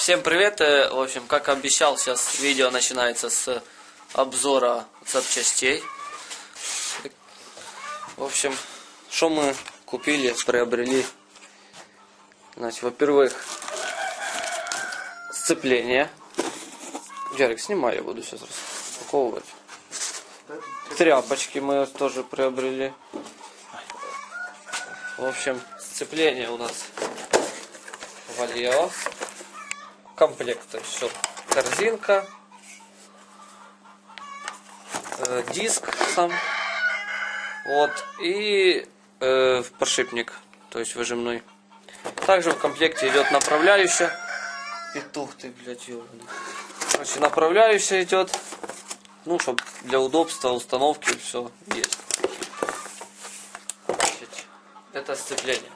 Всем привет! В общем, как обещал, сейчас видео начинается с обзора запчастей. В общем, что мы купили, приобрели. Значит, во-первых, сцепление. Ярик, снимай, я буду сейчас распаковывать. Тряпочки мы тоже приобрели. В общем, сцепление у нас Valeo. Комплект, то есть все. Корзинка, диск сам, вот, и подшипник, то есть выжимной. Также в комплекте идет направляющая. Петух ты, блядь, ёбаный. Короче, направляющая идет, ну, чтобы для удобства установки все есть. Значит, это сцепление.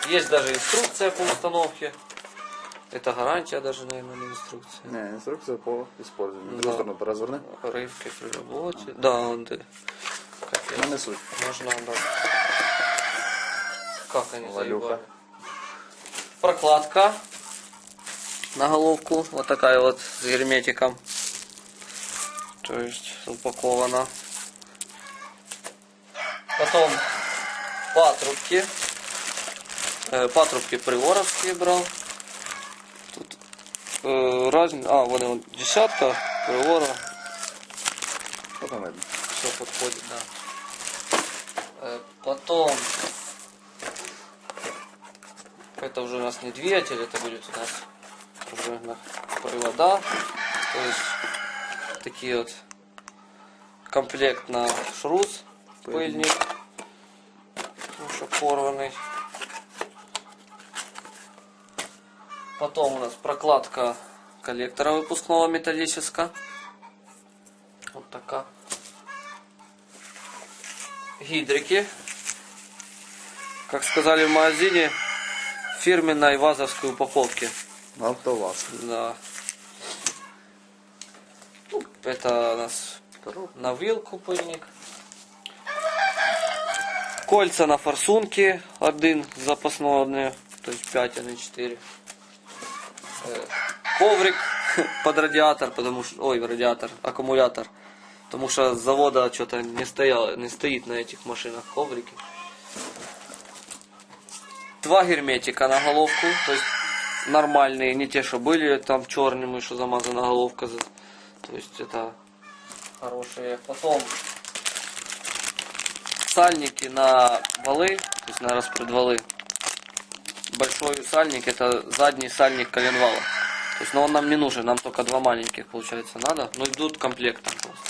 Есть даже инструкция по установке. Это гарантия даже, наверное, на инструкции. Не, инструкция по использованию. Да. Другую сторону поразверни. Рывки при работе. Да, он ты. Не суть. Можно, да. Как они Валюха. заебали. Прокладка на головку. Вот такая вот с герметиком. То есть упакована. Потом патрубки. Патрубки приворовские брал. Тут вон он, десятка, привора. Потом видно. Все подходит, да. Потом это уже у нас не двигатель, это будет у нас уже привода. То есть такие вот комплект на шрус, пыльник, уже порванный. Потом у нас прокладка коллектора выпускного металлического. Вот такая. Гидрики. Как сказали в магазине, фирменной вазовской упаковки. Автоваз. Да. Это у нас на вилку пыльник. Кольца на форсунке. Один запасной, то есть 5, а не 4. Коврик под радиатор, потому что, аккумулятор, потому что с завода что-то не стоит на этих машинах коврики. 2 герметика на головку, то есть нормальные, не те, что были там черными, что замазана головка, то есть это хорошие. Потом сальники на валы, то есть на распредвалы. Большой сальник, это задний сальник коленвала. То есть, но он нам не нужен, нам только 2 маленьких, получается, надо. Но идут комплектом просто.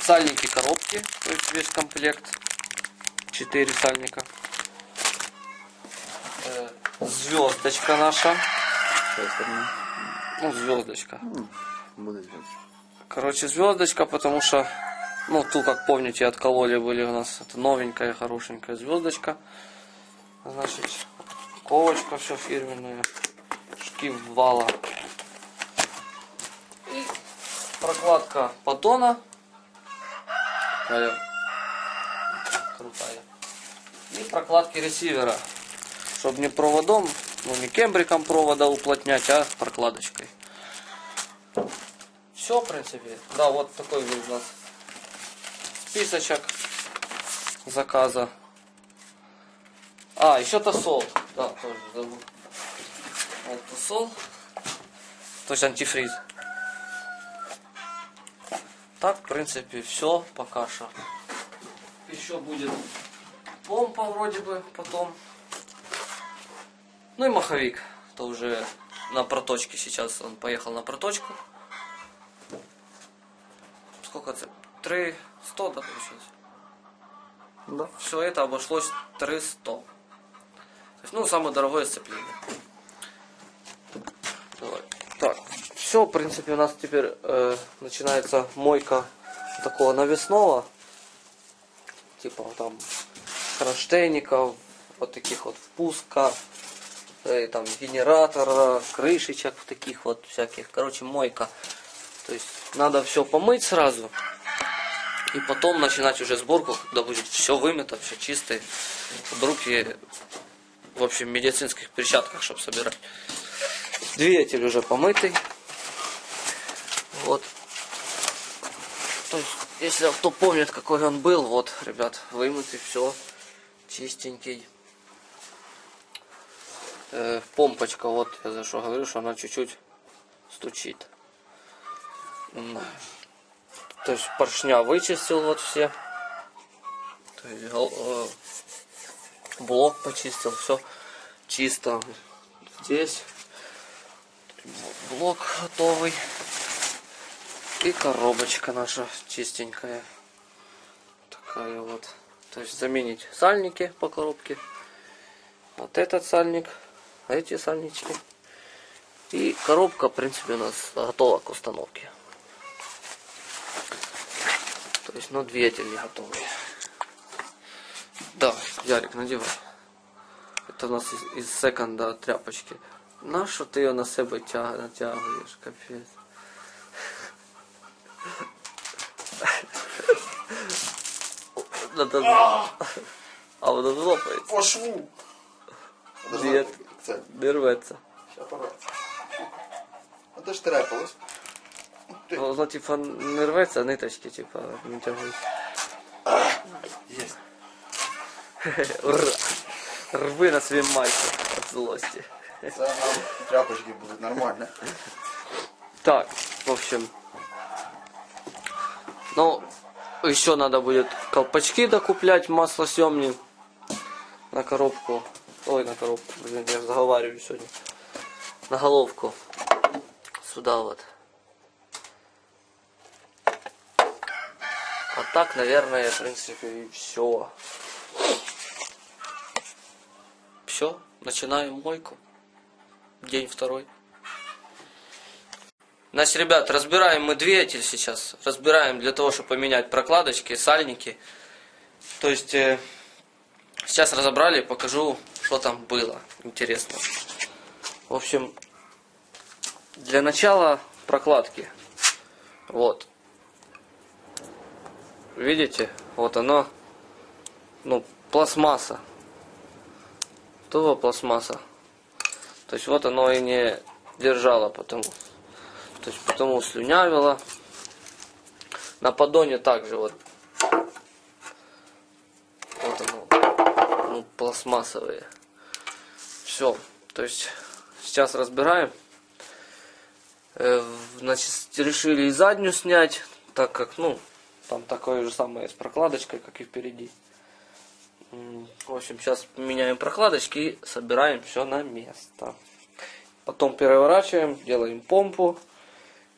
Сальники коробки, то есть весь комплект. 4 сальника. Звездочка наша. Ну, звездочка. Будет звездочка. Короче, звездочка, потому что, ну, ту, как помните, откололи были у нас. Это новенькая, хорошенькая звездочка. Значит, ковочка все фирменная, шкив вала. И прокладка поддона. Крутая. И прокладки ресивера. Чтобы не проводом, ну не кембриком провода уплотнять, а прокладочкой. Все, в принципе. Да, вот такой у нас списочек заказа. А, еще тосол. Да, тоже забыл. Вот тосол. То есть антифриз. Так, в принципе, все пока что. Еще будет помпа вроде бы потом. Ну и маховик. Это уже на проточке сейчас. Он поехал на проточку. Сколько это? 300, да, получилось? Да. Все это обошлось 300. Ну, самое дорогое сцепление. Давай. Так, все, в принципе, у нас теперь начинается мойка такого навесного. Типа там кронштейников, вот таких вот впуска, там генератора, крышечек таких вот всяких. Короче, мойка. То есть надо все помыть сразу. И потом начинать уже сборку, когда будет все вымыто, все чистое. Руки в общем, медицинских перчатках, чтобы собирать. Двигатель уже помытый. Вот. То есть, если кто помнит, какой он был, вот, ребят, вымытый, все, чистенький. Помпочка, вот, я за что говорю, что она чуть-чуть стучит. То есть, поршня вычистил вот все. То есть, блок почистил, все чисто. Здесь блок готовый. И коробочка наша чистенькая. Такая вот. То есть заменить сальники по коробке. Вот этот сальник. Эти сальнички. И коробка, в принципе, у нас готова к установке. То есть, но двигатель не готовый. Да, Ярик, надевай. Это у нас из секонда тряпочки. На что ты ее на себе натягиваешь, капец. А воно лопається. По шву. Нет, не рветься. А то ж трепалось. Воно типа не рветься, а ниточки типа не тягнуть. Есть. Ура! Рви на свій майку від злості. Це нам тряпочки будуть нормально. Так, в общем. Ну, еще надо будет колпачки докуплять, маслосъемные на коробку. Ой, на коробку, блин, я заговариваю сегодня. На головку. Сюда вот. А так, наверное, в принципе, и все. Все, начинаем мойку. День второй. Значит, ребят, разбираем мы двигатель сейчас. Разбираем для того, чтобы поменять прокладочки, сальники. То есть, сейчас разобрали, покажу, что там было. Интересно. В общем, для начала прокладки. Вот. Видите? Вот оно. Ну, пластмасса. Това пластмасса. То есть, вот оно и не держало потому. То есть, потому слюнявило. На поддоне также вот. Вот оно. Ну, пластмассовые. Все. То есть, сейчас разбираем. Значит, решили и заднюю снять, так как, ну, там такое же самое с прокладочкой, как и впереди. В общем, сейчас меняем прокладочки и собираем все на место. Потом переворачиваем, делаем помпу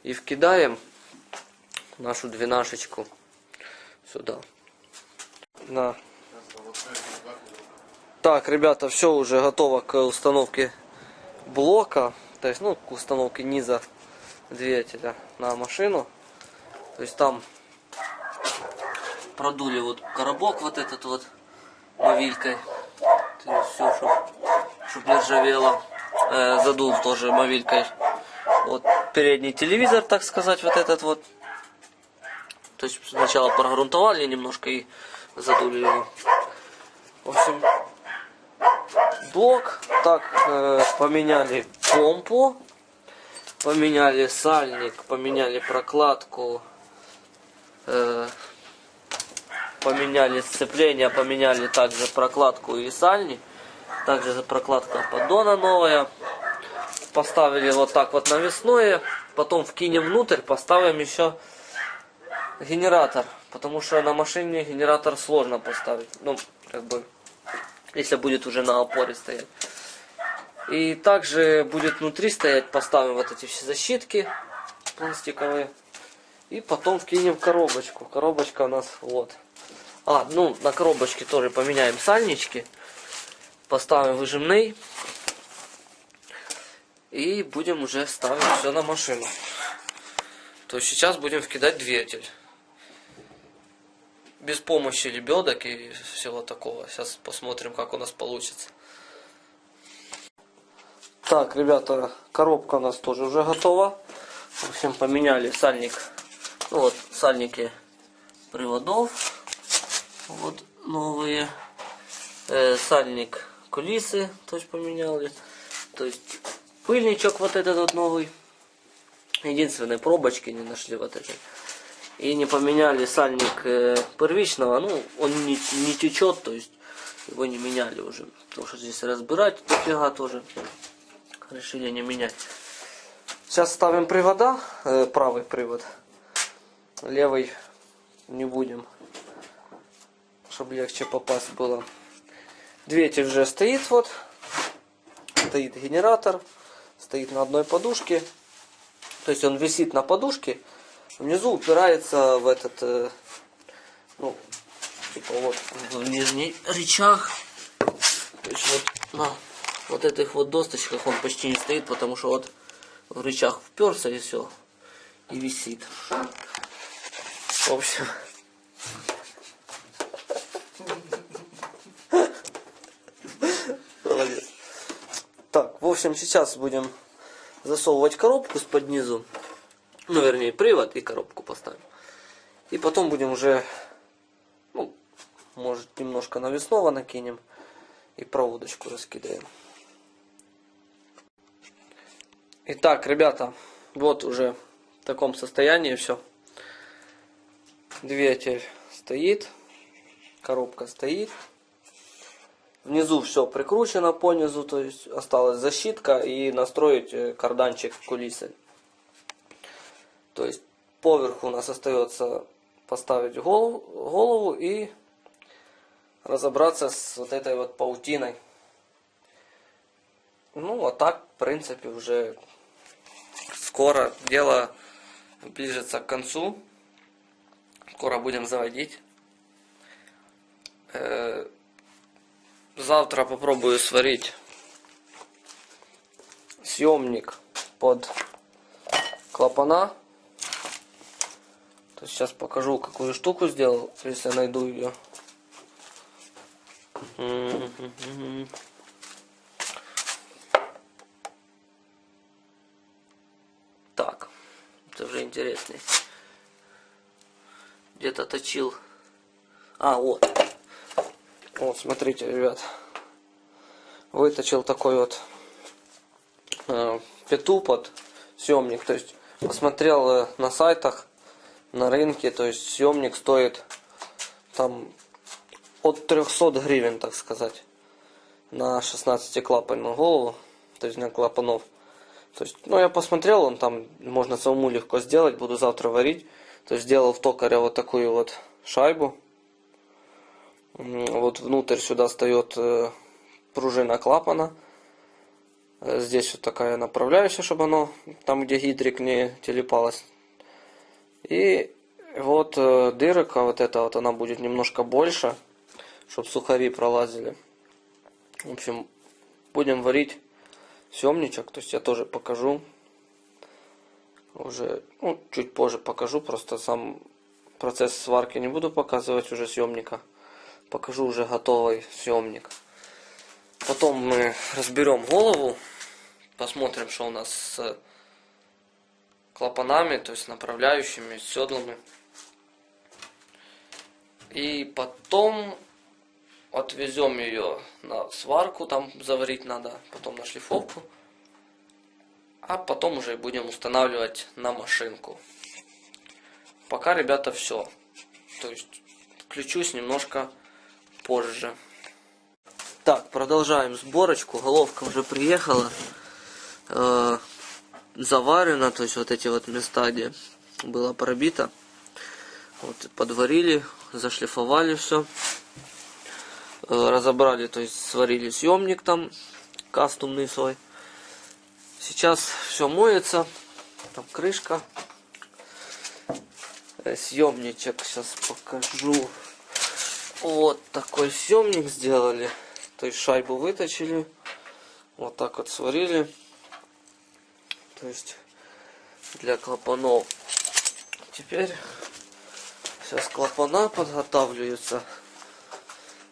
и вкидаем нашу двенашечку сюда. На. Так, ребята, все уже готово к установке блока. То есть, ну, к установке низа двигателя на машину. То есть там продули вот коробок вот этот вот мовилькой. Все, чтобы не ржавело. Задул тоже мовилькой. Вот передний телевизор, так сказать, вот этот вот. То есть сначала прогрунтовали немножко и задули его. В общем, блок. Так, поменяли помпу. Поменяли сальник, поменяли прокладку. Поменяли сцепление, поменяли также прокладку и сальник. Также прокладка поддона новая. Поставили вот так вот навесное. Потом вкинем внутрь, поставим еще генератор. Потому что на машине генератор сложно поставить. Ну, как бы, если будет уже на опоре стоять. И также будет внутри стоять, поставим вот эти все защитки пластиковые. И потом вкинем коробочку. Коробочка у нас вот. Ну, на коробочке тоже поменяем сальнички. Поставим выжимный. И будем уже ставить все на машину. То есть сейчас будем вкидать двигатель. Без помощи лебедок и всего такого. Сейчас посмотрим, как у нас получится. Так, ребята, коробка у нас тоже уже готова. В общем, поменяли сальник. Ну вот, сальники приводов. Вот новые. Сальник кулисы, то есть поменяли. То есть пыльничок вот этот вот новый. Единственной пробочки не нашли вот этой. И не поменяли сальник первичного. Ну, он не течет, то есть его не меняли уже. Потому что здесь разбирать дофига тоже. Решили не менять. Сейчас ставим привода. Правый привод. Левый не будем. Чтобы легче попасть было. Двигатель уже стоит вот. Стоит генератор. Стоит на одной подушке. То есть он висит на подушке. Внизу упирается в этот, ну, типа вот в нижний рычаг. То есть вот на вот этих вот досточках он почти не стоит, потому что вот в рычаг вперся и все. И висит. В общем. Молодец. Так, в общем, сейчас будем засовывать коробку с-под низу. Ну, вернее, привод и коробку поставим. И потом будем уже, ну, может, немножко навесного накинем. И проводочку раскидаем. Итак, ребята, вот уже в таком состоянии все. Двигатель стоит. Коробка стоит. Внизу все прикручено по низу, то есть осталась защитка и настроить карданчик кулисы. То есть поверху у нас остается поставить голову и разобраться с вот этой вот паутиной. Ну, а так, в принципе, уже скоро дело ближется к концу. Скоро будем заводить. Завтра попробую сварить съемник под клапана. То есть сейчас покажу, какую штуку сделал, если найду ее. Так, это уже интереснее. Где-то точил. А, вот. Вот, смотрите, ребят. Выточил такой вот пету под съемник. То есть посмотрел на сайтах, на рынке. То есть съемник стоит там от 300 гривен, так сказать. На 16-клапанную голову. То есть на клапанов. То есть, ну, я посмотрел, он там можно самому легко сделать. Буду завтра варить. То есть сделал в токаре вот такую вот шайбу. Вот внутрь сюда встает пружина клапана. Здесь вот такая направляющая, чтобы оно там, где гидрик, не телепалось. И вот дырка вот эта вот, она будет немножко больше, чтобы сухари пролазили. В общем, будем варить съемничек. То есть я тоже покажу. Уже, ну, чуть позже покажу. Просто сам процесс сварки не буду показывать уже съемника. Покажу уже готовый съемник. Потом мы разберем голову. Посмотрим, что у нас с клапанами, то есть направляющими, с седлами. И потом отвезем ее на сварку, там заварить надо, потом на шлифовку. А потом уже будем устанавливать на машинку. Пока, ребята, все. То есть включусь немножко позже. Так, продолжаем сборочку. Головка уже приехала. Заварена, то есть вот эти вот места, где было пробито. Вот подварили, зашлифовали все. Разобрали, то есть сварили съемник там, кастомный свой. Сейчас все моется. Там крышка. Съемничек сейчас покажу. Вот такой съемник сделали. То есть шайбу выточили. Вот так вот сварили. То есть для клапанов. Теперь сейчас клапана подготавливаются.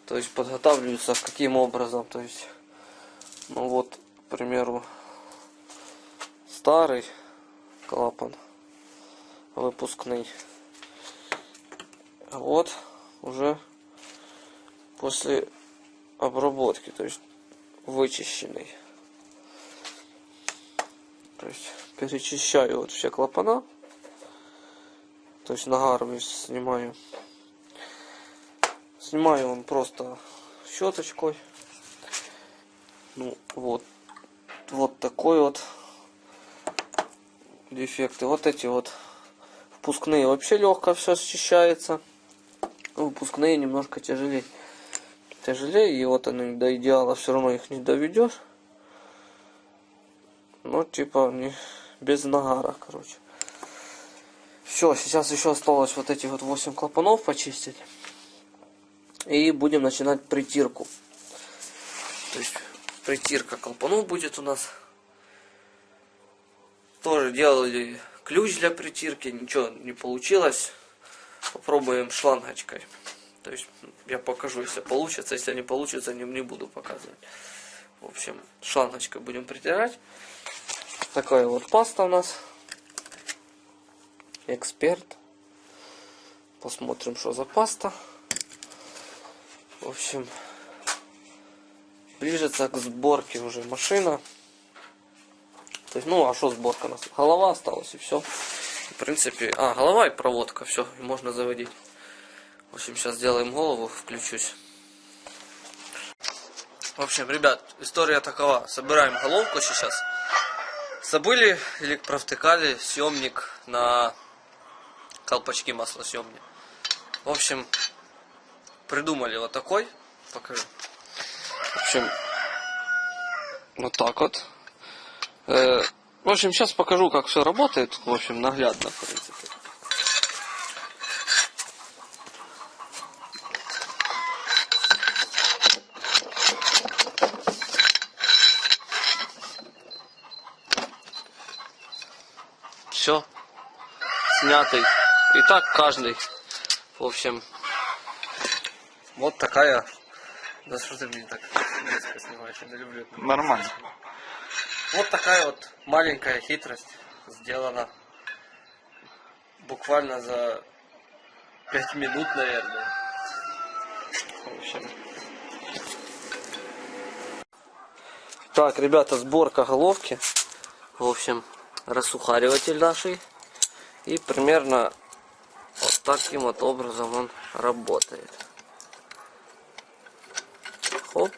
То есть подготавливаются каким образом? То есть, ну вот, к примеру, старый клапан выпускный. Вот уже после обработки. То есть вычищенный. То есть перечищаю вот все клапана. То есть нагар весь снимаю. Снимаю он просто щеточкой. Ну вот. Вот такой вот дефекты. Вот эти вот впускные вообще легко все счищается. Выпускные немножко тяжелее. И вот они до идеала все равно их не доведешь. Ну типа не без нагара, короче. Все, сейчас еще осталось вот эти вот 8 клапанов почистить. И будем начинать притирку. То есть притирка клапанов будет у нас. Тоже делали ключ для притирки, ничего не получилось. Попробуем шлангочкой. То есть я покажу, если получится. Если не получится, не буду показывать. В общем, шлангочкой будем притирать. Такая вот паста у нас. Эксперт. Посмотрим, что за паста. В общем, ближется к сборке уже машина. То есть, ну, а что сборка у нас? Голова осталась и все. В принципе, голова и проводка, все, можно заводить. В общем, сейчас сделаем голову, включусь. В общем, ребят, история такова. Собираем головку сейчас. Забыли или провтыкали съемник на колпачки маслосъемные. В общем, придумали вот такой. Покажу. В общем, вот так вот. В общем, сейчас покажу, как все работает. В общем, наглядно, в принципе. Все. Снятый. И так каждый. В общем, вот такая. Да что ты мне так резко снимаешь, я не люблю. Нормально. Вот такая вот маленькая хитрость сделана буквально за 5 минут, наверное. В общем. Так, ребята, сборка головки. В общем, рассухариватель нашей. И примерно вот таким вот образом он работает. Хоп.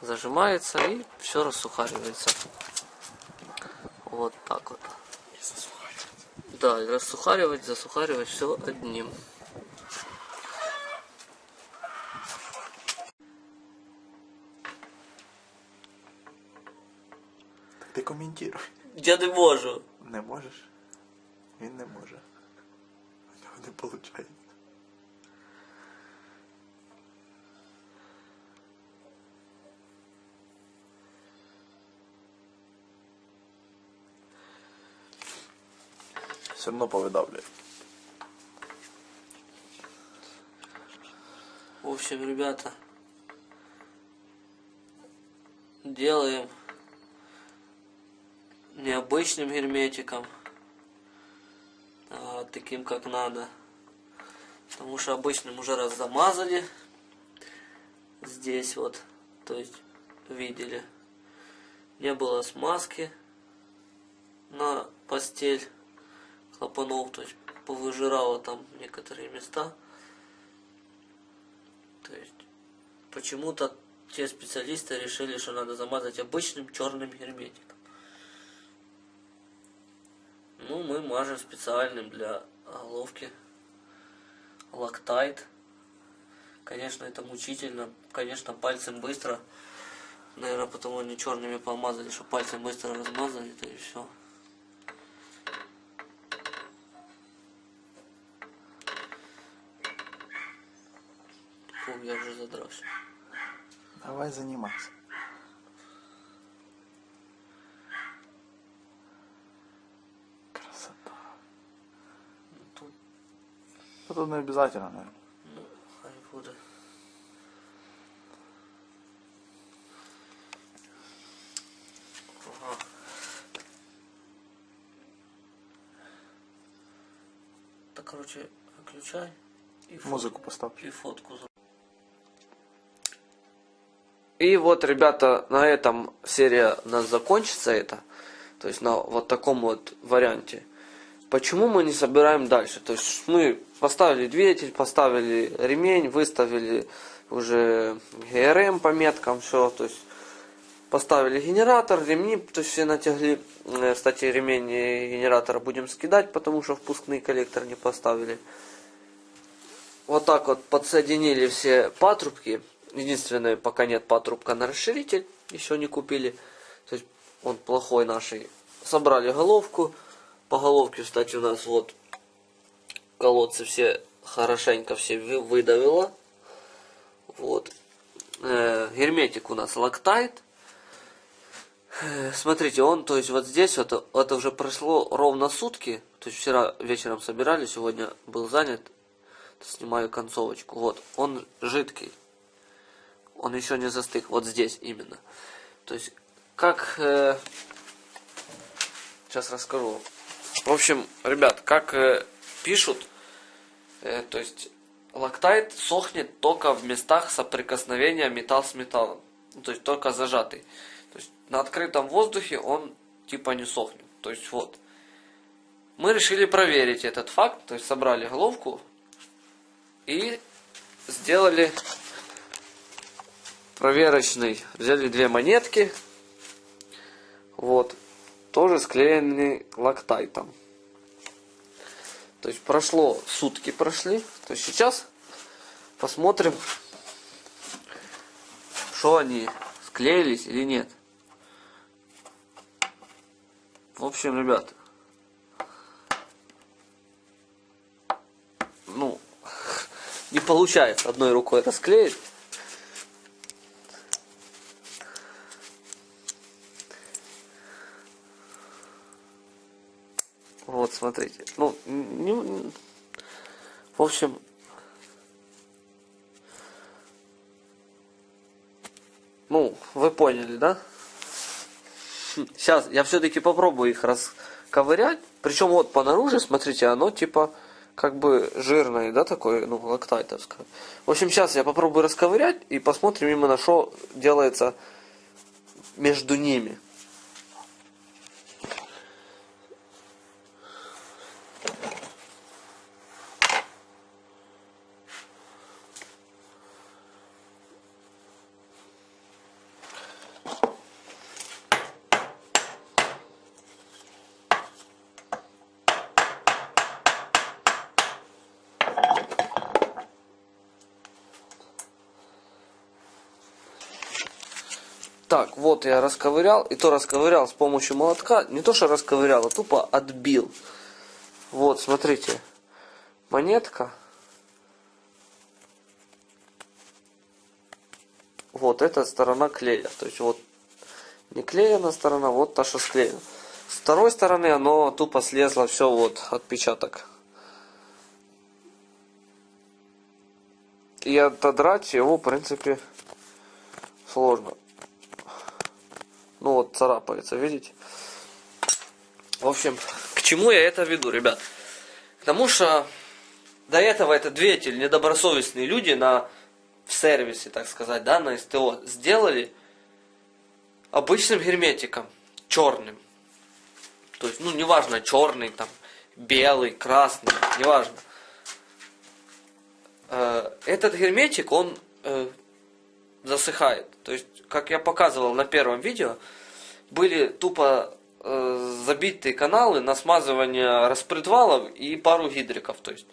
Зажимается и все рассухаривается. Вот так вот. Да, и рассухаривать, засухаривать все одним. Ти коментуй. Я не можу. Не можеш? Він не може. У нього не виходить. Все одно повидавлює. В общем, ребята, делаем необычным герметиком, а таким как надо. Потому что обычным уже раз замазали. Здесь вот, то есть видели, не было смазки на постель клапанов, то есть повыжирало там некоторые места. То есть почему-то те специалисты решили, что надо замазать обычным черным герметиком. Ну, мы мажем специальным для головки Loctite. Конечно, это мучительно. Конечно, пальцем быстро. Наверное, потому они черными помазали, что пальцем быстро размазали, то и все. Фу, я уже задрался. Давай занимайся. Красота. Тут не обязательно, наверное. Ну, хай буде. Ага. Так, короче, выключай. И Музыку поставь. И фотку. И вот, ребята, на этом серия у нас закончится это. То есть на вот таком вот варианте. Почему мы не собираем дальше? То есть мы поставили двигатель, поставили ремень, выставили уже ГРМ по меткам, все. То есть поставили генератор, ремни, то есть все натягли. Кстати, ремень и генератора будем скидать, потому что впускный коллектор не поставили. Вот так вот подсоединили все патрубки. Единственное, пока нет патрубка на расширитель, еще не купили. То есть он плохой наший. Собрали головку. По головке, кстати, у нас вот колодцы все хорошенько все выдавило. Вот. Герметик у нас Loctite. Смотрите, он, то есть вот здесь вот, это уже прошло ровно сутки. То есть вчера вечером собирали, сегодня был занят. Снимаю концовочку. Вот, он жидкий. Он еще не застыл. Вот здесь именно. То есть, как... сейчас расскажу. В общем, ребят, как пишут, то есть Loctite сохнет только в местах соприкосновения металл с металлом. То есть только зажатый. То есть на открытом воздухе он типа не сохнет. То есть вот. Мы решили проверить этот факт. То есть собрали головку и сделали проверочный. Взяли две монетки. Вот. Тоже склеены лактайтом. То есть прошло, сутки прошли. То есть сейчас посмотрим, что они склеились или нет. В общем, ребят, ну, не получается одной рукой расклеить. Вот, смотрите. Ну, в общем, ну, вы поняли, да? Сейчас я все-таки попробую их расковырять. Причем вот по наружу, смотрите, оно типа как бы жирное, да, такое, ну, лактайтовское. В общем, сейчас я попробую расковырять и посмотрим именно, что делается между ними. Так, вот я расковырял, и то расковырял с помощью молотка. Не то, что расковырял, а тупо отбил. Вот, смотрите, монетка. Вот эта сторона клея. То есть вот не клеена сторона, вот та, что склеена. С второй стороны оно тупо слезло, все, вот, отпечаток. И отодрать его, в принципе, сложно. Ну вот, царапается, видите? В общем, к чему я это веду, ребят? К тому, что до этого этот двигатель недобросовестные люди в сервисе, так сказать, да, на СТО, сделали обычным герметиком, черным. То есть, ну, неважно, черный, там, белый, красный, неважно. Этот герметик, он засыхает. То есть, как я показывал на первом видео, были тупо забитые каналы на смазывание распредвалов и пару гидриков. То есть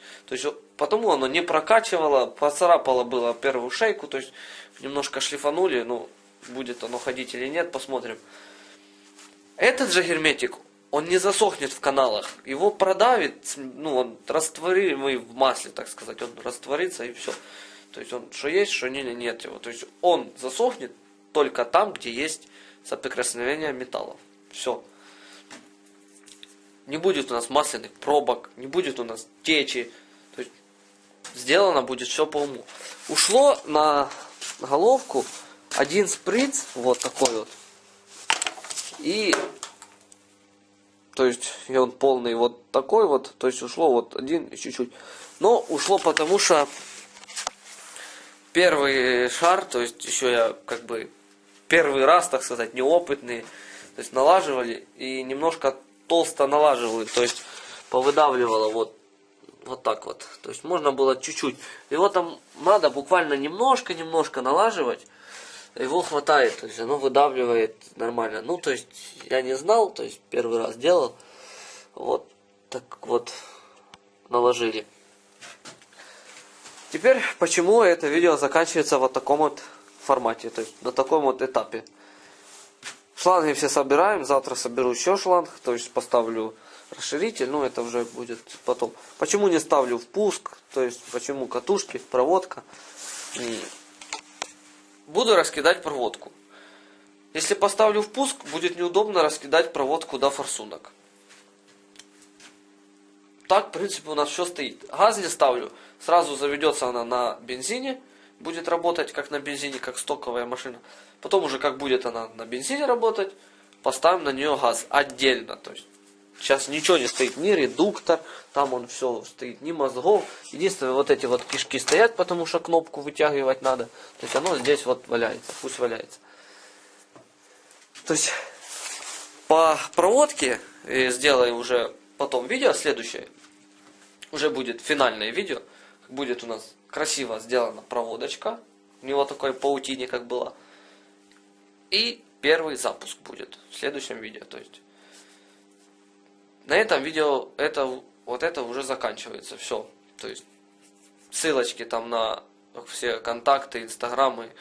потому оно не прокачивало, поцарапало было первую шейку, то есть немножко шлифанули, ну, будет оно ходить или нет, посмотрим. Этот же герметик, он не засохнет в каналах, его продавит, ну, он растворимый в масле, так сказать, он растворится и все. То есть он что есть, что нет его. То есть он засохнет только там, где есть соприкосновение металлов. Все. Не будет у нас масляных пробок, не будет у нас течи. То есть сделано будет все по уму. Ушло на головку один шприц, вот такой вот. И то есть и он полный вот такой вот. То есть ушло вот один и чуть-чуть. Но ушло потому, что первый шар, то есть еще я как бы первый раз, так сказать, неопытные. То есть налаживали и немножко толсто налаживали. То есть повыдавливало вот так вот. То есть можно было чуть-чуть. Его там надо буквально немножко налаживать. Его хватает, то есть оно выдавливает нормально. Ну, то есть я не знал, то есть первый раз делал. Вот так вот наложили. Теперь, почему это видео заканчивается вот в таком вот формате, то есть на таком вот этапе. Шланги все собираем, завтра соберу еще шланг, то есть поставлю расширитель, но это уже будет потом. Почему не ставлю впуск, то есть почему катушки, проводка. Буду раскидать проводку. Если поставлю впуск, будет неудобно раскидать проводку до форсунок. Так, в принципе, у нас все стоит. Газ не ставлю, сразу заведется она на бензине, будет работать как на бензине, как стоковая машина. Потом уже как будет она на бензине работать, поставим на нее газ отдельно. То есть сейчас ничего не стоит, ни редуктор, там он все стоит, ни мозгов. Единственное, вот эти вот кишки стоят, потому что кнопку вытягивать надо. То есть оно здесь вот валяется, пусть валяется. То есть по проводке сделаю уже потом видео следующее. Уже будет финальное видео. Будет у нас красиво сделана проводочка. У него такой паутине как было. И первый запуск будет в следующем видео. То есть на этом видео вот это уже заканчивается. Все. То есть ссылочки там на все контакты, инстаграмы,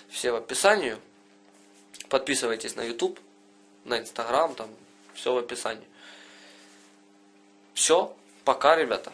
все в описании. Подписывайтесь на YouTube, на Инстаграм, там все в описании. Все, пока, ребята.